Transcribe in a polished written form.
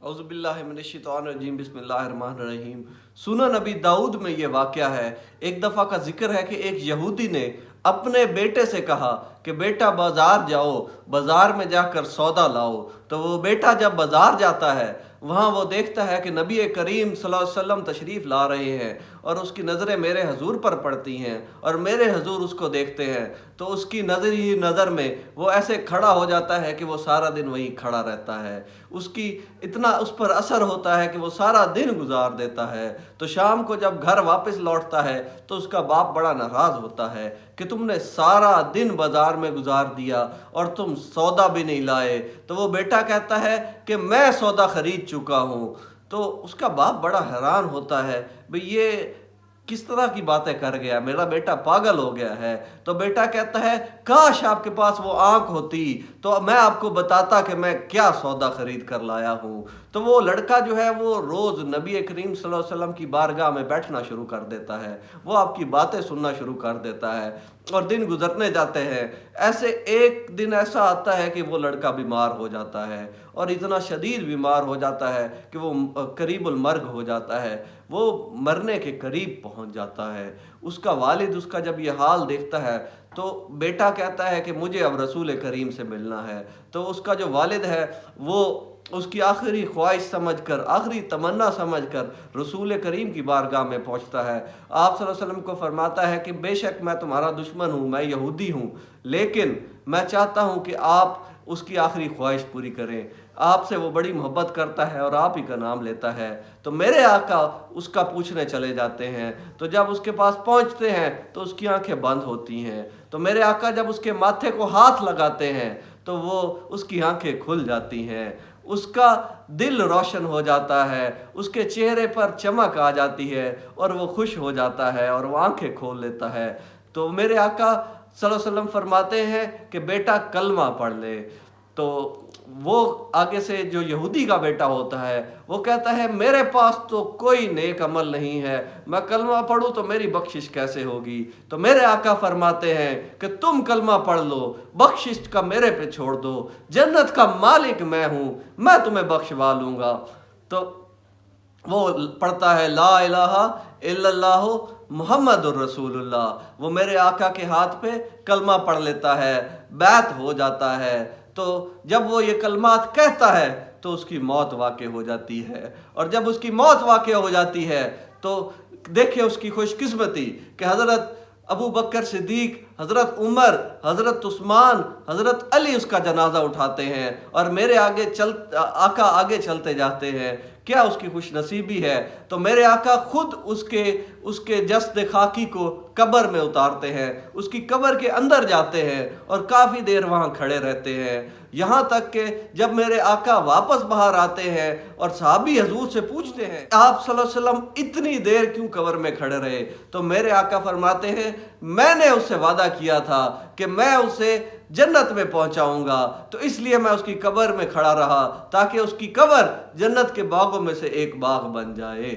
اعوذ باللہ من الشیطان الرجیم، بسم اللہ الرحمن الرحیم۔ سنن نبی داؤد میں یہ واقعہ ہے۔ ایک دفعہ کا ذکر ہے کہ ایک یہودی نے اپنے بیٹے سے کہا کہ بیٹا بازار جاؤ، بازار میں جا کر سودا لاؤ۔ تو وہ بیٹا جب بازار جاتا ہے، وہاں وہ دیکھتا ہے کہ نبی کریم صلی اللہ علیہ وسلم تشریف لا رہے ہیں، اور اس کی نظریں میرے حضور پر پڑتی ہیں اور میرے حضور اس کو دیکھتے ہیں، تو اس کی نظر میں وہ ایسے کھڑا ہو جاتا ہے کہ وہ سارا دن وہیں کھڑا رہتا ہے۔ اس کی اتنا اس پر اثر ہوتا ہے کہ وہ سارا دن گزار دیتا ہے۔ تو شام کو جب گھر واپس لوٹتا ہے تو اس کا باپ بڑا ناراض ہوتا ہے کہ تم نے سارا دن بازار میں گزار دیا اور تم سودا بھی نہیں لائے۔ تو وہ بیٹا کہتا ہے کہ میں سودا خرید چکا ہوں۔ تو اس کا باپ بڑا حیران ہوتا ہے، بھئی یہ کس طرح کی باتیں کر گیا، میرا بیٹا پاگل ہو گیا ہے۔ تو بیٹا کہتا ہے کاش آپ کے پاس وہ آنکھ ہوتی تو میں آپ کو بتاتا کہ میں کیا سودا خرید کر لایا ہوں۔ تو وہ لڑکا جو ہے وہ روز نبی کریم صلی اللہ علیہ وسلم کی بارگاہ میں بیٹھنا شروع کر دیتا ہے، وہ آپ کی باتیں سننا شروع کر دیتا ہے، اور دن گزرنے جاتے ہیں۔ ایسے ایک دن ایسا آتا ہے کہ وہ لڑکا بیمار ہو جاتا ہے، اور اتنا شدید بیمار ہو جاتا ہے کہ وہ قریب المرگ ہو جاتا ہے، وہ مرنے کے قریب پہنچ جاتا ہے۔ اس کا والد اس کا جب یہ حال دیکھتا ہے تو بیٹا کہتا ہے کہ مجھے اب رسول کریم سے ملنا ہے۔ تو اس کا جو والد ہے وہ اس کی آخری خواہش سمجھ کر، آخری تمنا سمجھ کر رسول کریم کی بارگاہ میں پہنچتا ہے۔ آپ صلی اللہ علیہ وسلم کو فرماتا ہے کہ بے شک میں تمہارا دشمن ہوں، میں یہودی ہوں، لیکن میں چاہتا ہوں کہ آپ اس کی آخری خواہش پوری کریں۔ آپ سے وہ بڑی محبت کرتا ہے اور آپ ہی کا نام لیتا ہے۔ تو میرے آقا اس کا پوچھنے چلے جاتے ہیں، تو جب اس کے پاس پہنچتے ہیں تو اس کی آنکھیں بند ہوتی ہیں۔ تو میرے آقا جب اس کے ماتھے کو ہاتھ لگاتے ہیں تو وہ اس کی آنکھیں کھل جاتی ہیں، اس کا دل روشن ہو جاتا ہے، اس کے چہرے پر چمک آ جاتی ہے اور وہ خوش ہو جاتا ہے اور وہ آنکھیں کھول لیتا ہے۔ تو میرے آقا صلی اللہ علیہ وسلم فرماتے ہیں کہ بیٹا کلمہ پڑھ لے۔ تو وہ آگے سے جو یہودی کا بیٹا ہوتا ہے وہ کہتا ہے میرے پاس تو کوئی نیک عمل نہیں ہے، میں کلمہ پڑھوں تو میری بخشش کیسے ہوگی؟ تو میرے آقا فرماتے ہیں کہ تم کلمہ پڑھ لو، بخشش کا میرے پہ چھوڑ دو، جنت کا مالک میں ہوں، میں تمہیں بخشوا لوں گا۔ تو وہ پڑھتا ہے لا الہ الا اللہ محمد الرسول اللہ، وہ میرے آقا کے ہاتھ پہ کلمہ پڑھ لیتا ہے، بیعت ہو جاتا ہے۔ تو جب وہ یہ کلمات کہتا ہے تو اس کی موت واقع ہو جاتی ہے، اور جب اس کی موت واقع ہو جاتی ہے تو دیکھیں اس کی خوش قسمتی کہ حضرت ابو بکر صدیق، حضرت عمر، حضرت عثمان، حضرت علی اس کا جنازہ اٹھاتے ہیں، اور میرے آقا آگے چلتے جاتے ہیں۔ کیا اس کی خوش نصیبی ہے! تو میرے آقا خود اس کے جسد خاکی کو قبر میں اتارتے ہیں، اس کی قبر کے اندر جاتے ہیں اور کافی دیر وہاں کھڑے رہتے ہیں، یہاں تک کہ جب میرے آقا واپس باہر آتے ہیں اور صحابی حضور سے پوچھتے ہیں آپ صلی اللہ علیہ وسلم اتنی دیر کیوں قبر میں کھڑے رہے؟ تو میرے آقا فرماتے ہیں میں نے اس سے وعدہ کیا تھا کہ میں اسے جنت میں پہنچاؤں گا، تو اس لیے میں اس کی قبر میں کھڑا رہا تاکہ اس کی قبر جنت کے باغوں میں سے ایک باغ بن جائے۔